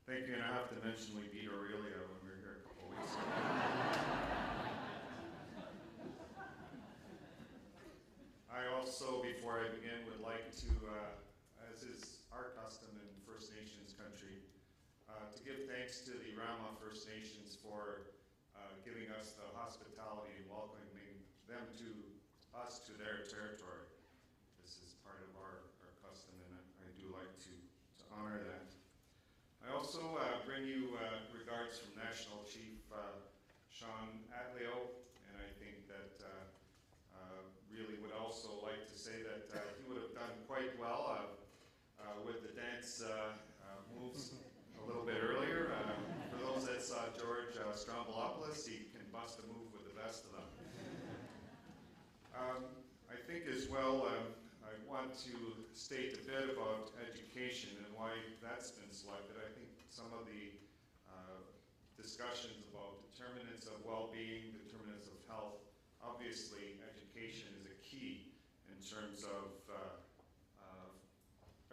Thank you, and I have to mention we beat Aurelia when we were here a couple of weeks ago. I also, before I begin, would like to, as is our custom in First Nations country, to give thanks to the Rama First Nations for giving us the hospitality and welcoming them to us to their territory. This is part of our custom, and I do like to honor that. I also bring you regards from National Chief Sean Atleo, and I think that really would also like to say that he would have done quite well with the dance moves a little bit earlier. For those that saw George Strombolopoulos, he can bust a move with the best of them. I think as well, I want to state a bit about education and why that's been selected. I think some of the discussions about determinants of well-being, determinants of health, obviously education is a key in terms of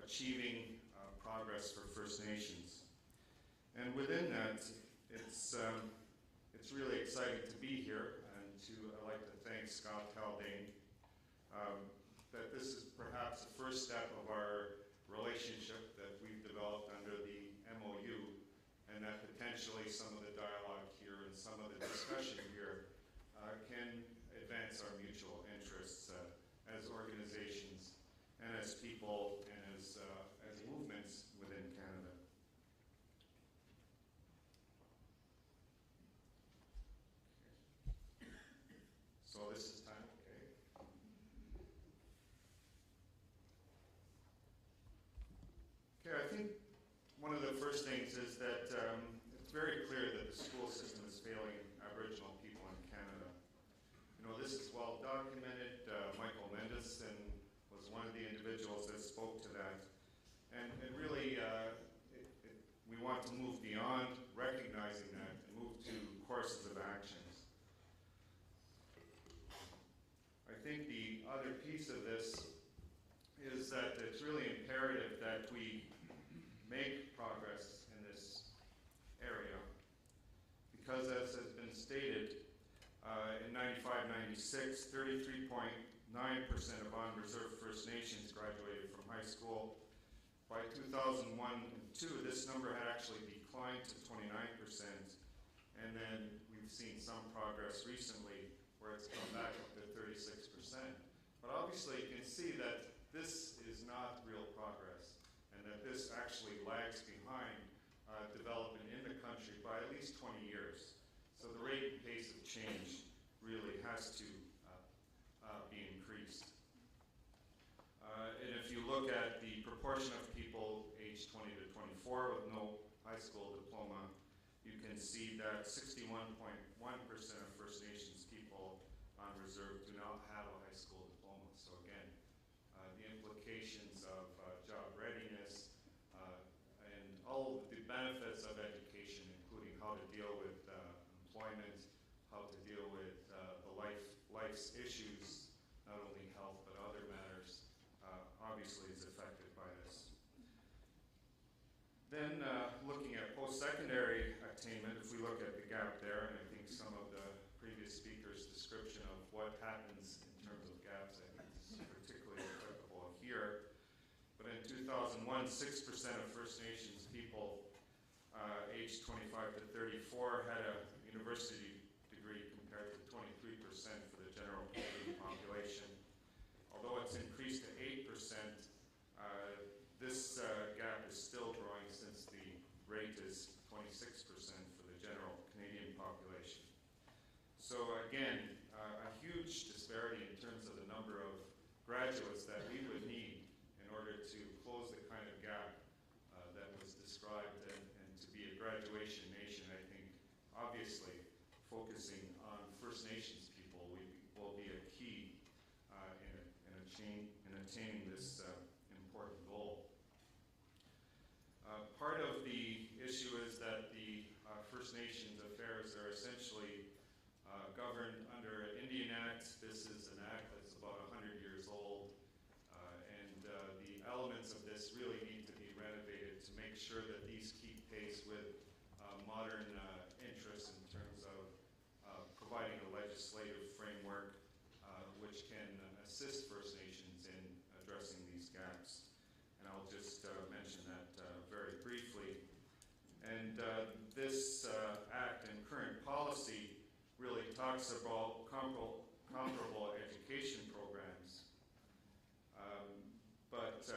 achieving progress for First Nations. And within that, it's really exciting to be here, and I'd like to thank Scott Haldane that this is perhaps the first step of our relationship that we've developed under the MOU, and that potentially some of the dialogue here and some of the discussion here can advance our mutual interests as organizations and as people and as movements within Canada. Okay. So this is time, okay. Okay, I think one of the first things is that it's very clear that the school system is failing Aboriginal people in Canada. You know, this is well documented. Michael Mendelssohn was one of the individuals that spoke to that. And really, we want to move beyond recognizing that and move to courses of actions. I think the other piece of this is that it's really imperative that we make progress in this area, because as has been stated, in 95-96, 33.9% of unreserved First Nations graduated from high school. By 2001 and 2, this number had actually declined to 29%, and then we've seen some progress recently where it's come back up to 36%. But obviously you can see that this is not real progress, and that this actually lags behind development in the country by at least 20 years. So the rate and pace of change really has to be increased. And if you look at the proportion of people aged 20 to 24 with no high school diploma, you can see that 61.1% of First Nations people on reserve do not have a high school diploma. So again, the implications of job readiness and all of the benefits of education, including how to deal with employment, how to deal with the life's issues, not only health but other matters, obviously is affected by this. Then looking at post-secondary attainment, if we look at the gap there, and I think some of the previous speakers' description of what happens in terms of gaps, I think is particularly applicable here. But in 2001, 6% of First Nations people aged 25 to 34 had a university degree compared to 23% for the general Canadian population. Although it's increased to 8%, this gap is still growing, since the rate is 26% for the general Canadian population. So again, a huge disparity in terms of the number of graduates that we would need in order to close the kind of gap that was described, and to be a graduation nation. I think obviously focusing on First Nations people will be a key in attaining this important goal. Part of the issue is that the First Nations affairs are essentially governed under an Indian Act. This is an act that's about 100 years old, and the elements of this really need to be renovated to make sure that these keep pace with modern interests in terms of providing a legislative framework which can assist First Nations in addressing these gaps. And I'll just mention that very briefly. And this act and current policy really talks about comparable education programs, but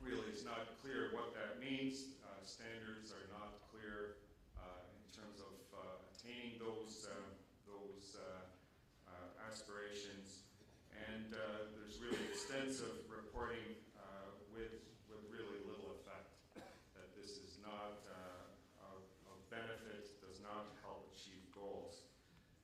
really it's not clear what that means. Standards are not clear in terms of attaining those aspirations, and there's really extensive reporting with really little effect. That this is not of benefit, does not help achieve goals,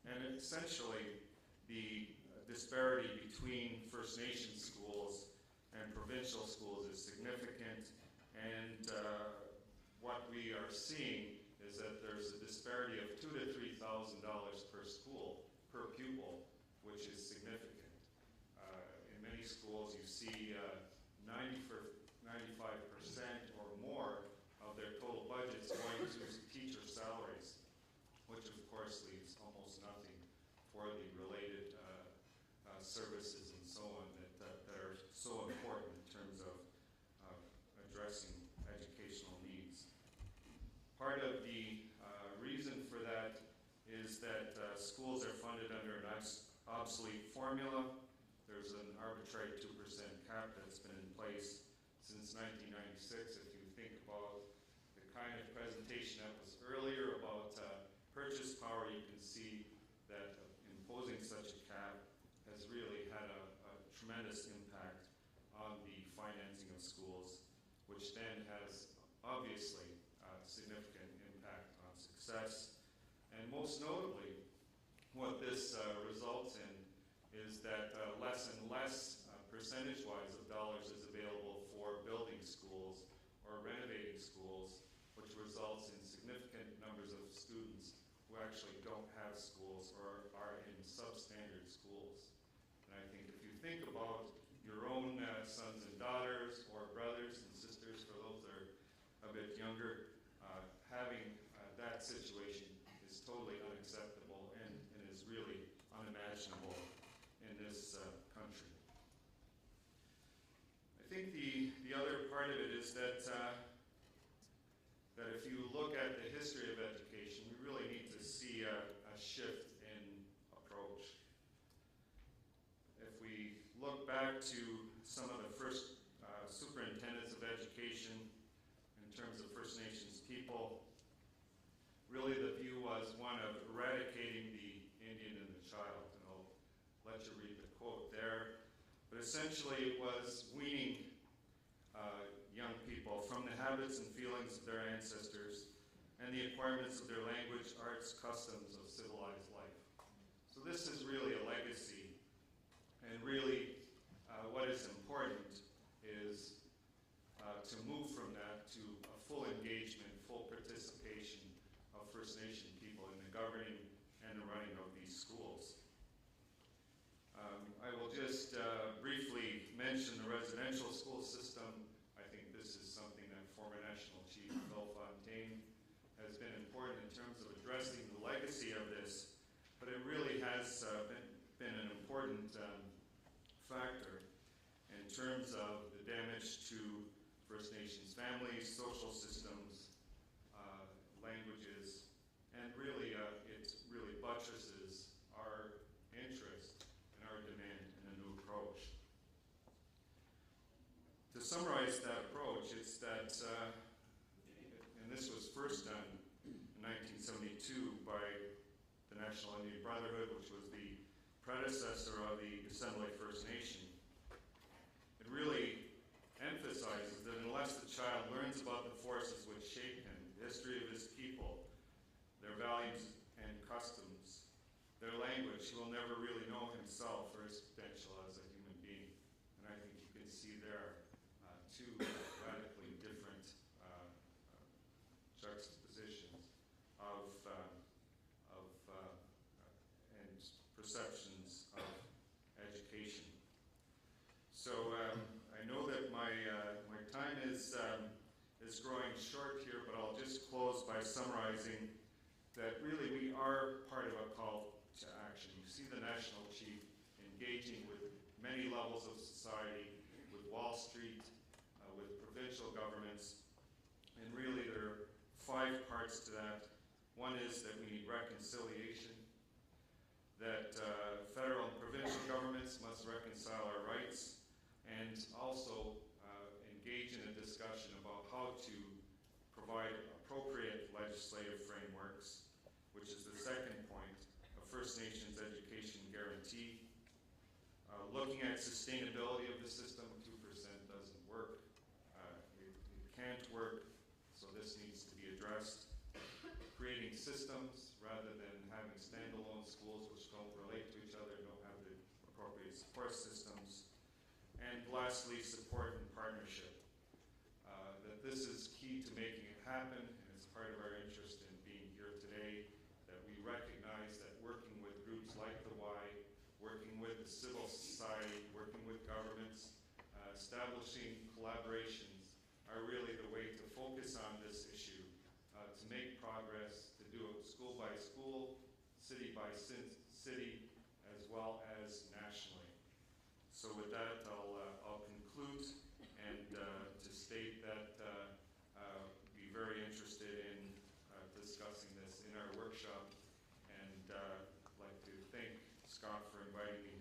and essentially the disparity between First Nations schools and provincial schools is significant, and what we are seeing is that there's a disparity of $2,000 to $3,000 per school, per pupil, which is significant. In many schools you see 95% or more of their total budgets going to teacher salaries, which of course leaves almost nothing for the related services and so on that are so important in terms of addressing educational needs. Part of the reason for that is that schools are funded under an obsolete formula. There's an arbitrary 2% cap that's been in place since 1996. If you think about the kind of presentation that was earlier about purchase power, you can see that imposing such a cap has really had a tremendous impact on the financing of schools, which then has obviously significant impact on success. And most notably, what this results in is that less and less percentage-wise of dollars is available for building schools or renovating schools, which results in significant numbers of students who actually don't have schools or are in substandard schools. And I think if you think about your own sons and daughters or brothers and sisters, for those that are a bit younger, having that situation is totally unacceptable and is really unimaginable in this country. I think the other part of it is that that if you look at the history of education, we really need to see a shift in approach. If we look back to some of the first superintendents of education in terms of First Nations people, really the view was one of eradicating the Indian and the child. And I'll let you read the quote there. But essentially it was weaning young people from the habits and feelings of their ancestors and the acquirements of their language, arts, customs of civilized life. So this is really a legacy, and really what is important is to move from that to a full engagement, full participation of First Nation people in the governing and the running of these schools. I will just briefly mention the residential school system. I think this is something that former National Chief Phil Fontaine has been important in terms of addressing the legacy of this, but it really has been an important factor in terms of the damage to First Nations families, social systems, languages, and really it really buttresses our interest and our demand in a new approach. To summarize that approach, it's that, and this was first done in 1972 by the National Indian Brotherhood, which was the predecessor of the Assembly First Nation. It really emphasizes that unless the child learns about the forces which shape him, the history of his people, their values and customs, their language, he will never really know himself or his potential as a human being. And I think you can see there two radically different juxtapositions of and perceptions of education. So I know that my time is is growing short here, but I'll just close by summarizing that really we are part of a call to action. You see the National Chief engaging with many levels of society, with Wall Street, with provincial governments, and really there are 5 parts to that. One is that we need reconciliation, that federal and provincial governments must reconcile our rights, and also engage in a discussion about how to provide appropriate legislative frameworks, which is the second point, a First Nations education guarantee. Looking at sustainability of the system, 2% doesn't work. It can't work, so this needs to be addressed. Creating systems rather than having standalone schools which don't relate to each other, don't have the appropriate support systems. And lastly, support and partnership. That this is key to making it happen, and it's part of our interest in being here today, that we recognize that working with groups like the Y, working with the civil society, working with governments, establishing collaborations are really the way to focus on this issue, to make progress, to do it school by school, city by city, as well as nationally. So with that, I'll conclude and to state that be very interested in discussing this in our workshop, and like to thank Scott for inviting me